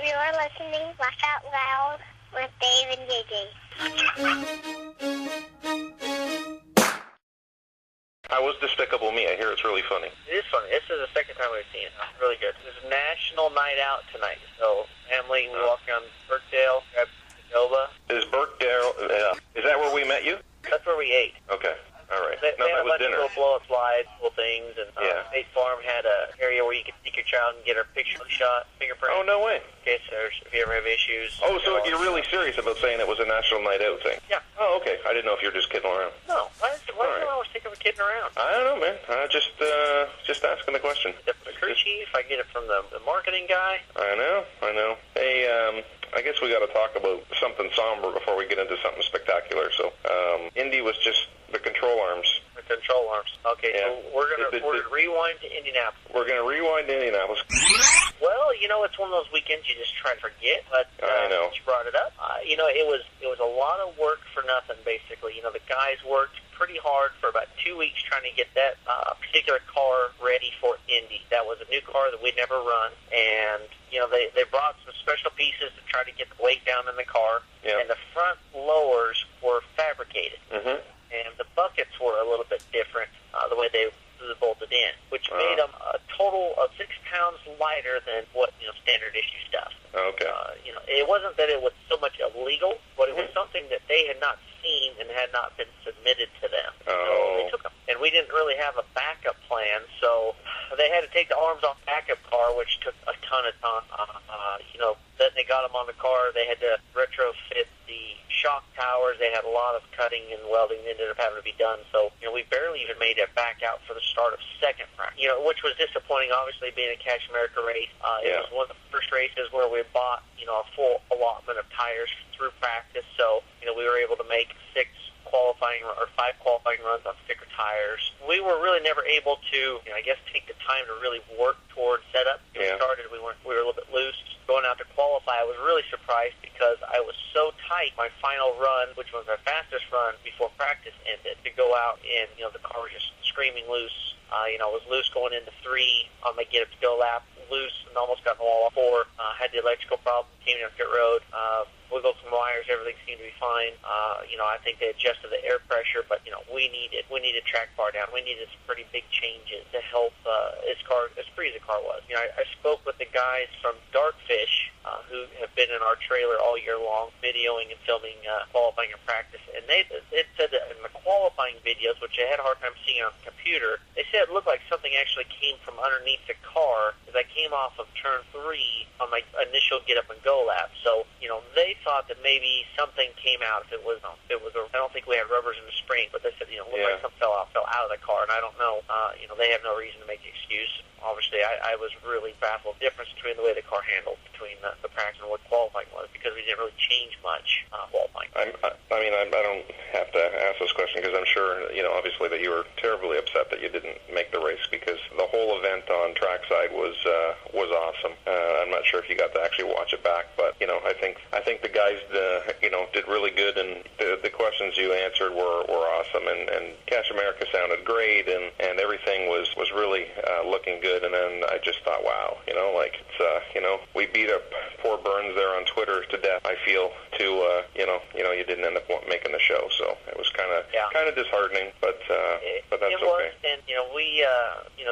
You're listening Laugh Out Loud with Dave and JJ. How was Despicable Me? I hear it's really funny. It is funny. This is the second time we've seen it. It's really good. It's National Night Out tonight. So, family, we walk down Burkdale, grab Nova. Is Burkdale, is that where we met you? That's where we ate. Okay. All right. They No, had that a was bunch dinner. of little blow-up slides, little things, and Yeah. State Farm had an area where you could take your child and get her picture shot, fingerprint. Oh, no way. In case if you ever have issues. Oh, so you're really serious about saying it was a National Night Out thing? Yeah. Oh, okay. I didn't know if you were just kidding around. No. Why do you always think of a kidding around? I don't know, man. Just asking the question. The crew chief, I get it from the marketing guy. I know. Hey, I guess we got to talk about something somber before we get into something spectacular. So, Indy was just the control arms. The control arms. Okay, Yeah. so we're gonna rewind to Indianapolis. We're going to rewind to Indianapolis. Well, it's one of those weekends you just try to forget, but I know. you brought it up. It was a lot of work for nothing, basically. The guys worked pretty hard for about 2 weeks trying to get that particular car ready for Indy. That was a new car that we'd never run, and they brought some special pieces to try to get the weight down in the car, Yeah. and the front lowers were fabricated, Mm-hmm. and the buckets were a little bit different, the way they bolted in, which made them a total of 6 pounds lighter than what standard issue stuff. Okay. It wasn't that it was so much illegal, but it was something that they had not seen and had not been submitted to them. Oh. So they took them, and we didn't really have a backup plan, so they had to take the arms off the backup car, which took a ton of time. Then they got them on the car. They had to retrofit the shock towers. They had a lot of cutting and welding that ended up having to be done. So, we barely even made it back out for the start of second practice, which was disappointing, obviously, being a Cash America race. It was one of the first races where we bought, a full allotment of tires through practice. So, we were able to make 5 qualifying runs on sticker tires. We were really never able to, take the time to really work towards setup. When we started, we were a little bit loose. Going out to qualify, I was really surprised because I was so tight. My final run, which was my fastest run before practice ended, to go out and, the car was just screaming loose. I was loose going into 3 on my get up to go lap, loose and almost got in the wall off 4. Had the electrical problem, came down pit road, wiggled some wires, everything seemed to be fine. I think they adjusted the air pressure, but we needed track bar down. We needed some pretty big changes to help his car, as free as the car was. I spoke with the guys from Darkfish who have been in our trailer all year long, videoing and filming qualifying and practice, and they said that in the qualifying videos, which I had a hard time seeing on the computer, they said it looked like something actually came from underneath the car as I came off of turn 3 on my initial get up and go lap. So they thought that maybe something came out. I don't think we had rubbers in the spring, but they said it looked like something fell out of the car, and I don't know. They have no reason to make the excuse. Obviously, I was really baffled. Difference between the way the car handled between the practice and what qualifying was, because we didn't really change much qualifying. I don't have to ask this question because I'm sure, obviously that you were terribly upset that you didn't make the race because the whole event on trackside was awesome. I'm not sure if you got to actually watch it back, but I think the guys did really good, and the questions you answered were awesome, and Cash America sounded great, and everything was really looking good. And then I just thought, wow, we beat up poor Burns there on Twitter to death. I feel you didn't end up making the show, so it was kind of disheartening, but that's it was, okay. And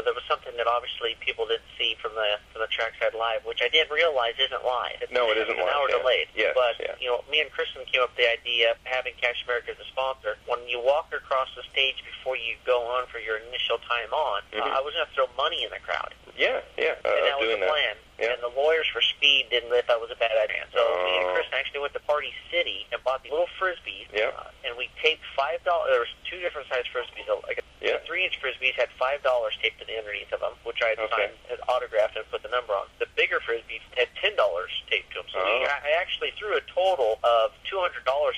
there was something that obviously people didn't see from the trackside live, which I didn't realize isn't live. No, it isn't live. An hour delayed. Yes, but yeah. Me and Kristen came up with the idea of having Cash America as a sponsor. When you walk across the stage before you go on for your initial time on, I was going to throw money in the crowd. Yeah. And that was the plan. Yeah. And the lawyers for speed didn't think that was a bad idea. So me and Kristen actually went to Party City and bought these little frisbees. Yeah. And we taped $5. There was 2 different size frisbees. The 3-inch frisbees had $5 taped to the underneath of them, which I had autographed and put the number on. The bigger frisbees had $10 taped to them. So I actually threw a total of $200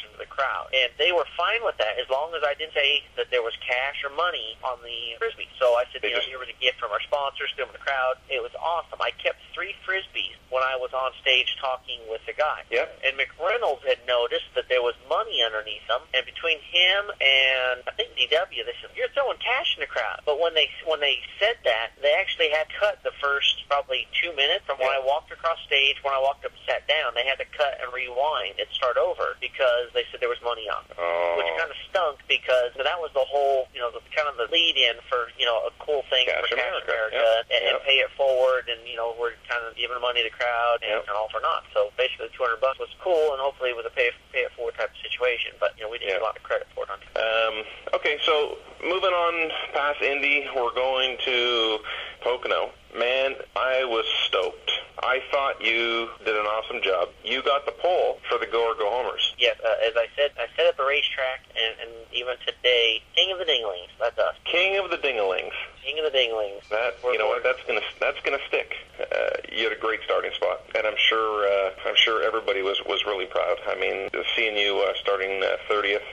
into the crowd, and they were fine with that as long as I didn't say that there was cash or money on the frisbee. So I said, here was a gift from our sponsors, threw them in the crowd. It was awesome. I kept 3 frisbees when I was was on stage talking with the guy. Yep. And McReynolds had noticed that there was money underneath him, and between him and I think DW, they said, "You're throwing cash in the crowd." But when they said that, they actually had cut the first probably 2 minutes from when I walked across stage, when I walked up and sat down. They had to cut and rewind and start over because they said there was money on it, which kind of stunk because that was the whole, the kind of the lead-in for, a cool thing Cash for Cash America. America and pay it forward, and, we're kind of giving money to the crowd and all for naught. So basically $200 was cool, and hopefully it was a pay it forward type of situation, but, we didn't get a lot of credit for it on time. Okay, so moving on past Indy, we're going to Pocono. Man, I was stoked. I thought you did an awesome job. You got the pole for the Go or Go Homers. Yes, as I said at the racetrack, and even today, King of the Dinglings. That's us. King of the Dinglings. King of the Dinglings. That what? That's gonna stick. You had a great starting spot, and I'm sure everybody was really proud. I mean, seeing you starting 30th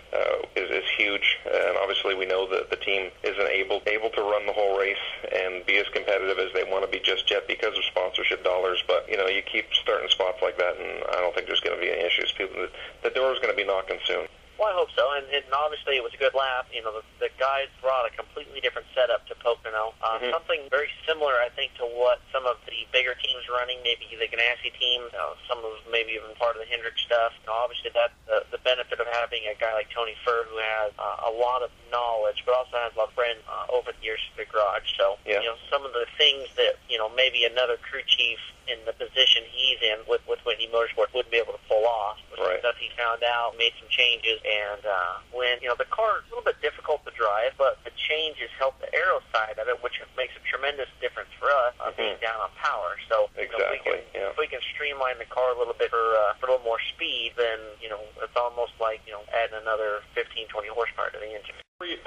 is huge, and obviously we know that the team isn't able to run the whole race and be as competitive as they want to be just yet because of sponsorship dollars. But you keep starting spots like that, and I don't think there's going to be any issues. The door is going to be knocking soon. Well, I hope so, and obviously it was a good lap. The guys brought a completely different setup to Pocono. Something very similar, I think, to what some of the bigger teams running, maybe the Ganassi team, some of maybe even part of the Hendrick stuff. Obviously that's the benefit of having a guy like Tony Furr who has a lot of knowledge, but also has a lot of friends over the years to the garage. So, some of the things that, maybe another crew chief in the position he's in with Whitney Motorsports wouldn't be able to pull off. Right. Stuff he found out, made some changes, and when, the car is a little bit difficult to drive, but the changes help the aero side of it, which makes a tremendous difference for us being down on power. So exactly, if we can streamline the car a little bit for a little more speed, then, it's almost like, adding another 15, 20 horsepower to the engine.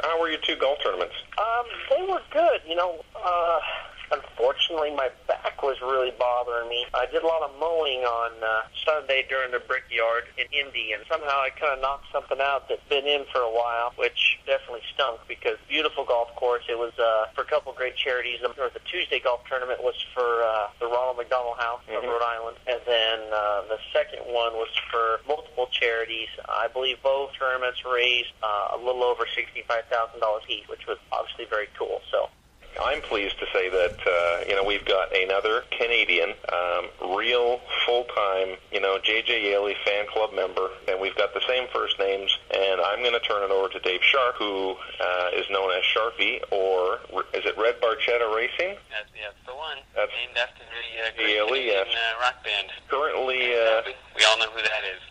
How were your two golf tournaments? They were good. Unfortunately, my back was really bothering me. I did a lot of mowing on Sunday during the Brickyard in Indy, and somehow I kind of knocked something out that's been in for a while, which definitely stunk because beautiful golf course. It was for a couple great charities. The Tuesday golf tournament was for the Ronald McDonald House of Rhode Island, and then the second one was for multiple charities. I believe both tournaments raised a little over $65,000 each, which was obviously very cool. So I'm pleased to say that we've got another Canadian, real full-time, J.J. Yeley fan club member, and we've got the same first names. And I'm going to turn it over to Dave Sharp, who is known as Sharpie, or is it Red Barchetta Racing? That's the one. That's named after the great Yeley, Canadian rock band. Currently, we all know who that is.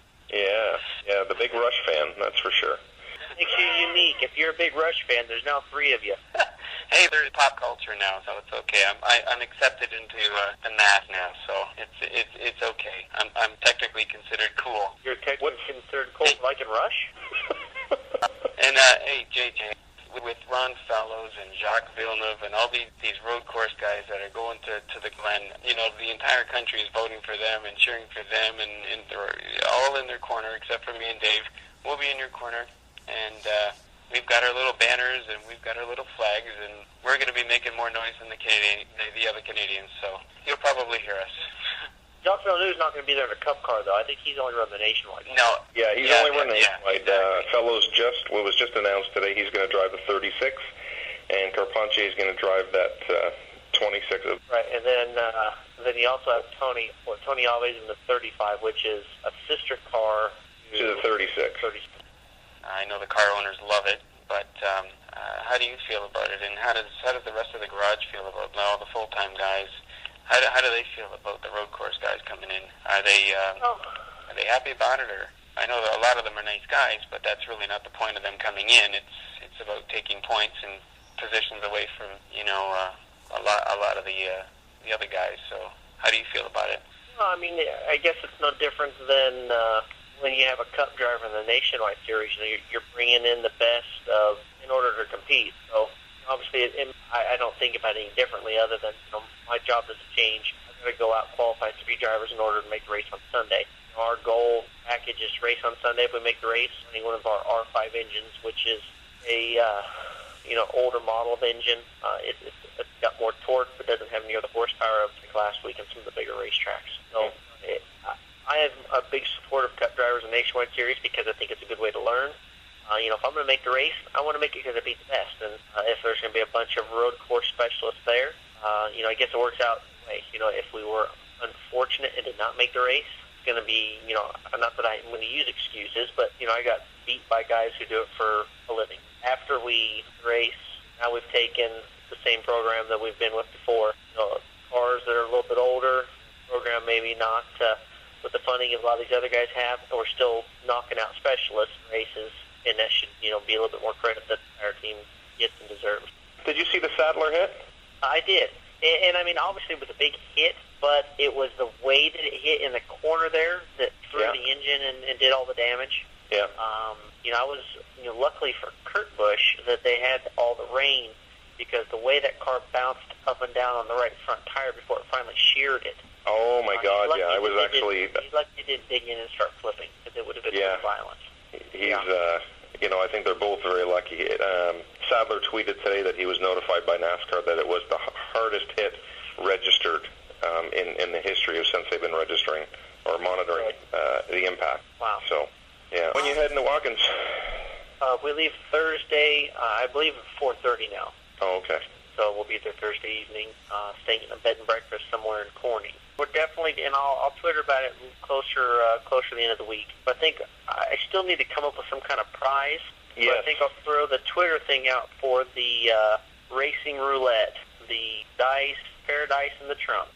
Yeah, the big Rush fan, that's for sure. Makes you unique. If you're a big Rush fan, there's now 3 of you. Hey, there's pop culture now, so it's okay. I'm accepted into the mass now, so it's okay. I'm technically considered cool. You're technically considered cool, like in Rush? And hey, JJ, with Ron Fellows and Jacques Villeneuve and all these road course guys that are going to the Glen, the entire country is voting for them and cheering for them, and they're all in their corner except for me and Dave. We'll be in your corner, and we've got our little banners and we've got our little flags, and we're going to be making more noise than the other Canadians, so you'll probably hear us. Jacques Villeneuve's not going to be there in a Cup car, though. I think he's only run the Nationwide. No. Yeah, he's only run Nationwide. Exactly. Fellows was just announced today he's going to drive the 36, and Carpentier is going to drive that 26. Right, and then you also have Tony Alves in the 35, which is a sister car to the 36. I know the car owners love it, but how do you feel about it, and how does the rest of the garage feel about all the full-time guys? How do they feel about the road course guys coming in? Are they happy about it? Or I know that a lot of them are nice guys, but that's really not the point of them coming in. It's about taking points and positions away from a lot of the other guys. So how do you feel about it? Well, I mean, I guess it's no different than when you have a Cup driver in the Nationwide Series. You're bringing in the best in order to compete. So obviously, I don't think about it any differently other than my job doesn't change. I'm going to go out and qualify 3 drivers in order to make the race on Sunday. Our goal package is race on Sunday if we make the race, running one of our R5 engines, which is a older model of engine. It's got more torque, but doesn't have near the horsepower of like last week on some of the bigger racetracks. So am a big supporter of Cup drivers and Nationwide Series because I think it's a good way to learn. If I'm going to make the race, I want to make it because I beat the best. And if there's going to be a bunch of road course specialists there, I guess it works out that way. If we were unfortunate and did not make the race, it's going to be, not that I'm going to use excuses, but, I got beat by guys who do it for a living. After we race, now we've taken the same program that we've been with before. Cars that are a little bit older, program maybe not with the funding a lot of these other guys have, and we're still knocking out specialist races, and that should, be a little bit more credit that our team gets and deserves. Did you see the Sadler hit? I did. And I mean, obviously it was a big hit, but it was the way that it hit in the corner there that threw the engine and did all the damage. Yeah. I was, luckily for Kurt Busch that they had all the rain, because the way that car bounced up and down on the right front tire before it finally sheared it. Oh, my God, yeah. I was actually... He's lucky he didn't dig in and start flipping, because it would have been very violent. He's, I think they're both very lucky. Sadler tweeted today that he was notified by NASCAR that it was the hardest hit registered in the history of since they've been registering or monitoring the impact. Wow. So, yeah. When you heading to Watkins? We leave Thursday, I believe at 4:30 now. Oh, okay. So we'll be there Thursday evening, staying in a bed and breakfast somewhere in Corning. We're definitely, and I'll Twitter about it closer to the end of the week. But I think I still need to come up with some kind of prize. Yes. So I think I'll throw the Twitter thing out for the racing roulette, the dice, paradise, and the trump.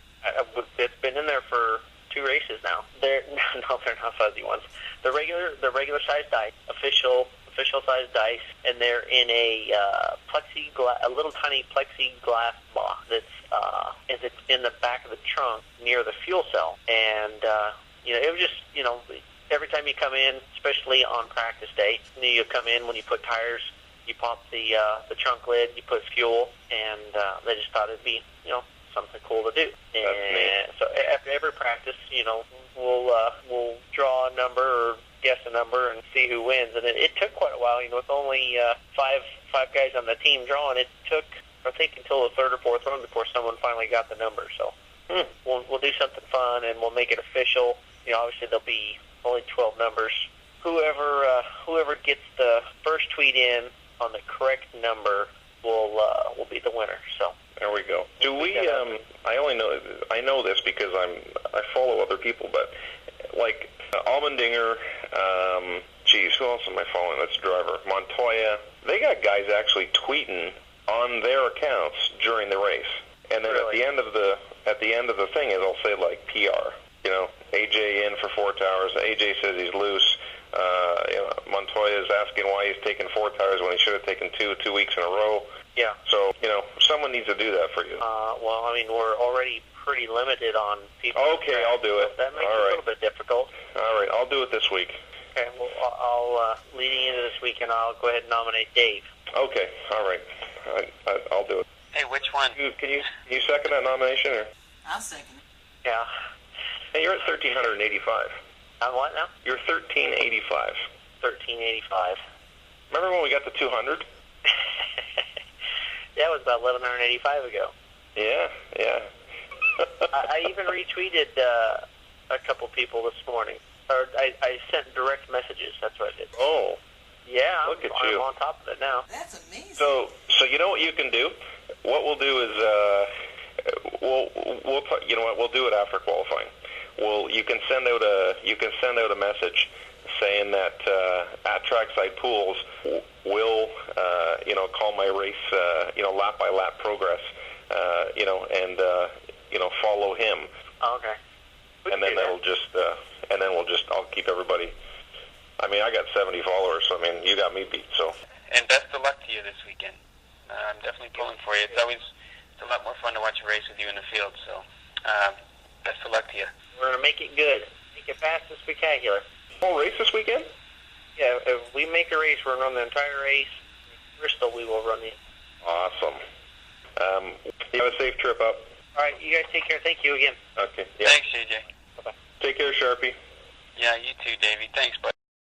It's been in there for 2 races now. They're not fuzzy ones. The regular size dice, official size dice, and they're in a a little tiny plexiglass box that's it's in the back of the trunk near the fuel cell. And it was just every time you come in, especially on practice day, you come in when you put tires, you pop the trunk lid, you put fuel, and they just thought it'd be something cool to do. And so after every practice, we'll draw a number or guess a number and see who wins. And it took quite a while. With only five guys on the team drawing, it took, I think, until the 3rd or 4th run before someone finally got the number. So we'll do something fun, and we'll make it official. Obviously there'll be only 12 numbers. Whoever gets the first tweet in on the correct number will be the winner. So there we go. Do we? I know this because I follow other people, but like Allmendinger, who else am I following? That's a driver. Montoya. They got guys actually tweeting on their accounts during the race, and then really? at the end of the thing, it'll say like PR. AJ in for 4 tires. AJ says he's loose. Montoya is asking why he's taking 4 tires when he should have taken 2 weeks in a row. Yeah. So, someone needs to do that for you. Well, I mean, we're already pretty limited on people. Okay, I'll do it. So that makes it a little bit difficult. All right, I'll do it this week. Okay, well, I'll leading into this weekend, I'll go ahead and nominate Dave. Okay, all right. I'll do it. Hey, which one? Can you second that nomination? Or? I'll second it. Yeah. Hey, you're at 1,385. On what now? You're 1,385. 1,385. Remember when we got to 200? That was about 1,185 ago. Yeah. I even retweeted a couple people this morning. Or I sent direct messages. That's what I did. Oh. Yeah, Look at I'm you. on top of it now. That's amazing. So you know what you can do? What we'll do is we'll do it after qualifying. You can send out a message saying that at Trackside Pools will call my race lap by lap progress and follow him. Oh, okay. And then I'll keep everybody. I mean, I got 70 followers, so I mean, you got me beat. So. And best of luck to you this weekend. I'm definitely pulling for you. It's a lot more fun to watch a race with you in the field. So, best of luck to you. We're gonna make it good. Make it fast and spectacular. Whole race this weekend? Yeah, if we make a race, we're gonna run the entire race. In Bristol, we will run the. Awesome. You have a safe trip up. All right, you guys take care. Thank you again. Okay. Yeah. Thanks, JJ. Bye-bye. Take care, Sharpie. Yeah, you too, Davey. Thanks, bud.